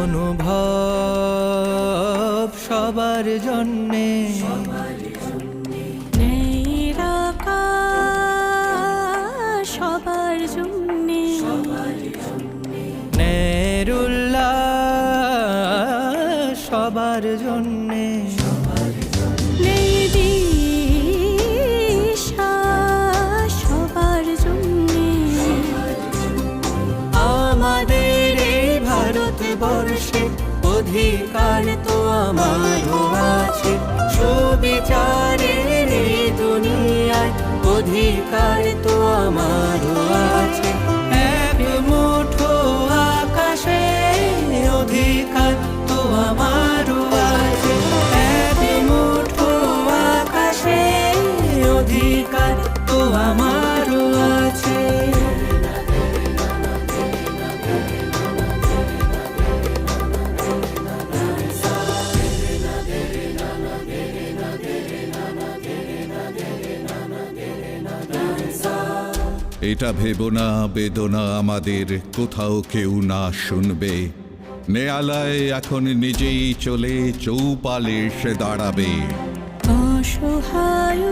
অনুভব সবার জন্যে, ন্যায়ের আকাশ সবার জন্যে, ন্যায়ের উল্লাস সবার জন্যে, ন্যায় বিশ্বাস সবার জন্যে। আমাদের এই ভারতবর্ষে অধিকার তো আমারও আছে, সুবিচারের এই দুনিয়ায় অধিকার তো আমারও আছে। এক মুঠো আকাশে অধিকার তো আমারও আছে, এক মুঠো আকাশে অধিকার তো আমারও আছে। এটা ভেবো না বেদনা আমাদের কোথাও কেউ না শুনবে, নেয়ালায় এখন নিজেই চলে চৌপালে এসে দাঁড়াবে। অসহায়